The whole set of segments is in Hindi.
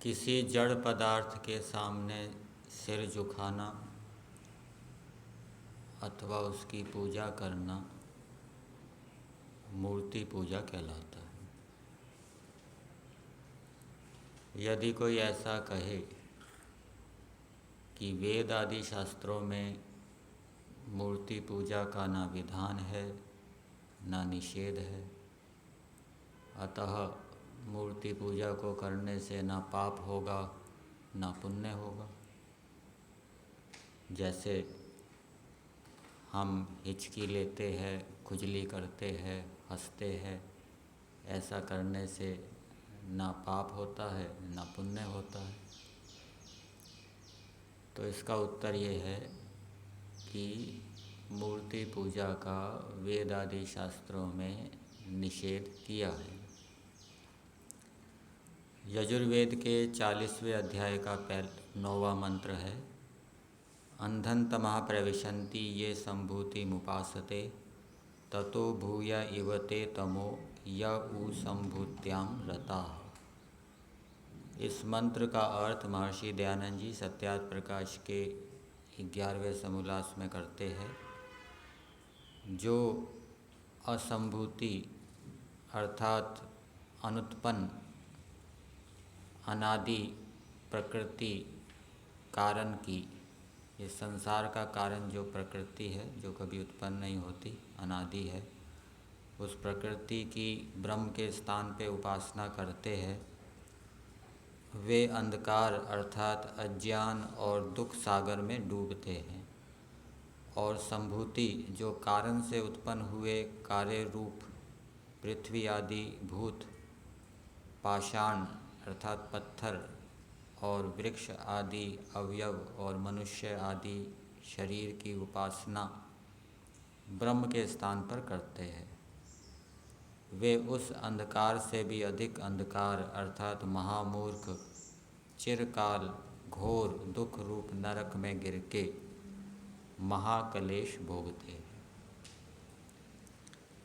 किसी जड़ पदार्थ के सामने सिर झुकाना अथवा उसकी पूजा करना मूर्ति पूजा कहलाता है। यदि कोई ऐसा कहे कि वेद आदि शास्त्रों में मूर्ति पूजा का ना विधान है ना निषेध है, अतः मूर्ति पूजा को करने से ना पाप होगा ना पुण्य होगा, जैसे हम हिचकी लेते हैं, खुजली करते हैं, हंसते हैं, ऐसा करने से ना पाप होता है ना पुण्य होता है। तो इसका उत्तर ये है कि मूर्ति पूजा का वेद आदि शास्त्रों में निषेध किया है। यजुर्वेद के 40वें अध्याय का 9वां मंत्र है, अंधन तमः प्रविशन्ति ये संभूति मुपासते ततो भूय इव ते तमो य उ संभूत्याम रताः। इस मंत्र का अर्थ महर्षि दयानंद जी सत्यार्थ प्रकाश के 11वें समोल्लास में करते हैं। जो असंभूति अर्थात अनुत्पन्न अनादि प्रकृति कारण की, ये संसार का कारण जो प्रकृति है जो कभी उत्पन्न नहीं होती, अनादि है, उस प्रकृति की ब्रह्म के स्थान पे उपासना करते हैं, वे अंधकार अर्थात अज्ञान और दुख सागर में डूबते हैं। और संभूति जो कारण से उत्पन्न हुए कार्य रूप पृथ्वी आदि भूत, पाषाण अर्थात पत्थर और वृक्ष आदि अवयव और मनुष्य आदि शरीर की उपासना ब्रह्म के स्थान पर करते हैं। वे उस अंधकार से भी अधिक अंधकार अर्थात महामूर्ख चिरकाल घोर दुख रूप नरक में गिर के महाकलेश भोगते हैं।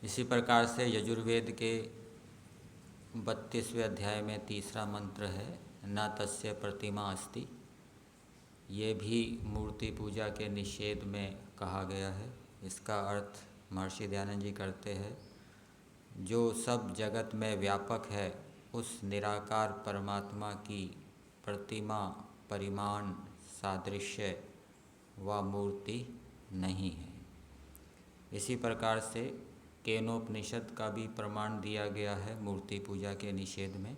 इसी प्रकार से यजुर्वेद के 32वें अध्याय में 3रा मंत्र है, न तस्य प्रतिमा अस्ति। ये भी मूर्ति पूजा के निषेध में कहा गया है। इसका अर्थ महर्षि दयानंद जी करते हैं, जो सब जगत में व्यापक है उस निराकार परमात्मा की प्रतिमा, परिमाण, सादृश्य व मूर्ति नहीं है। इसी प्रकार से केनोपनिषद का भी प्रमाण दिया गया है मूर्ति पूजा के निषेध में।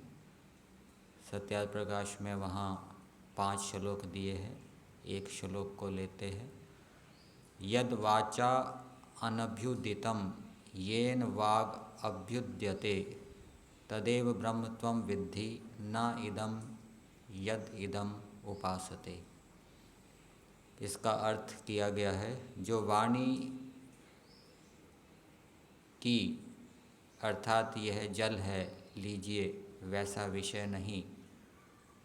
सत्यार्थ प्रकाश में वहाँ 5 श्लोक दिए हैं, एक श्लोक को लेते हैं। यद वाचा अनभ्युदितं येन वाग अभ्युद्यते तदेव ब्रह्म त्वं विद्धि न इदं यद इदं उपासते। इसका अर्थ किया गया है, जो वाणी की अर्थात यह जल है लीजिए वैसा विषय नहीं,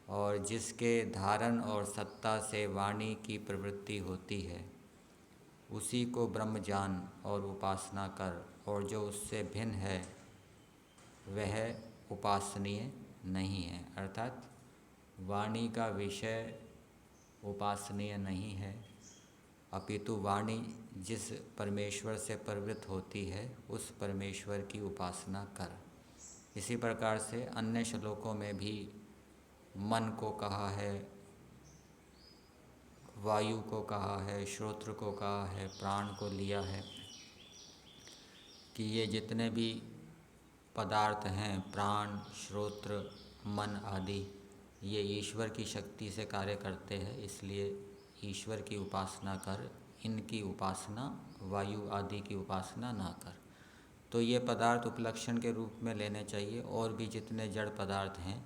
और जिसके धारण और सत्ता से वाणी की प्रवृत्ति होती है, उसी को ब्रह्म जान और उपासना कर, और जो उससे भिन्न है वह उपासनीय नहीं है। अर्थात वाणी का विषय उपासनीय नहीं है, अपितु वाणी जिस परमेश्वर से प्रवृत्त होती है उस परमेश्वर की उपासना कर। इसी प्रकार से अन्य श्लोकों में भी मन को कहा है, वायु को कहा है, श्रोत्र को कहा है, प्राण को लिया है कि ये जितने भी पदार्थ हैं, प्राण, श्रोत्र, मन आदि, ये ईश्वर की शक्ति से कार्य करते हैं, इसलिए ईश्वर की उपासना कर, इनकी उपासना, वायु आदि की उपासना ना कर। तो ये पदार्थ उपलक्षण के रूप में लेने चाहिए। और भी जितने जड़ पदार्थ हैं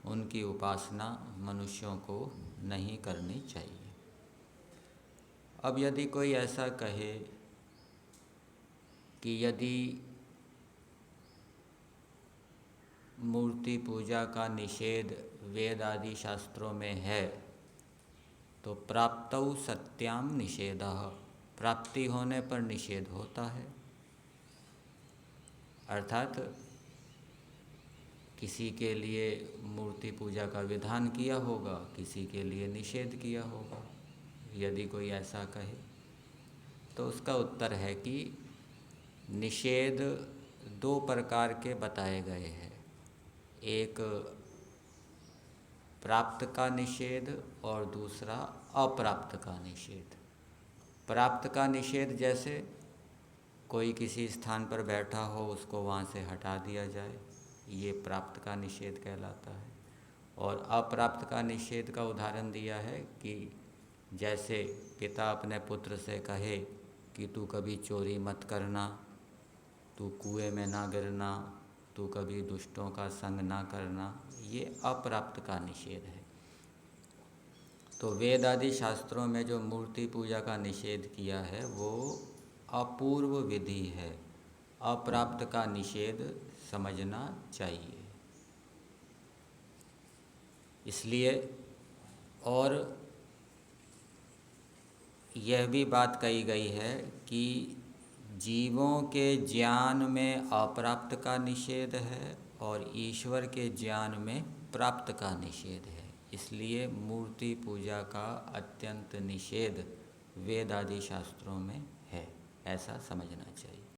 उनकी उपासना मनुष्यों को नहीं करनी चाहिए। अब यदि कोई ऐसा कहे कि यदि मूर्ति पूजा का निषेध वेद आदि शास्त्रों में है तो प्राप्तौ सत्याम निषेधः, प्राप्ति होने पर निषेध होता है। अर्थात किसी के लिए मूर्ति पूजा का विधान किया होगा, किसी के लिए निषेध किया होगा। यदि कोई ऐसा कहे तो उसका उत्तर है कि निषेध दो प्रकार के बताए गए हैं। एक प्राप्त का निषेध और दूसरा अप्राप्त का निषेध। प्राप्त का निषेध जैसे कोई किसी स्थान पर बैठा हो, उसको वहाँ से हटा दिया जाए, ये प्राप्त का निषेध कहलाता है। और अप्राप्त का निषेध का उदाहरण दिया है कि जैसे पिता अपने पुत्र से कहे कि तू कभी चोरी मत करना, तू कुएं में ना गिरना, तू कभी दुष्टों का संग ना करना, ये अप्राप्त का निषेध है। तो वेद आदि शास्त्रों में जो मूर्ति पूजा का निषेध किया है वो अपूर्व विधि है, अप्राप्त का निषेध समझना चाहिए। इसलिए और यह भी बात कही गई है कि जीवों के ज्ञान में अप्राप्त का निषेध है और ईश्वर के ज्ञान में प्राप्त का निषेध है। इसलिए मूर्ति पूजा का अत्यंत निषेध वेद आदि शास्त्रों में है, ऐसा समझना चाहिए।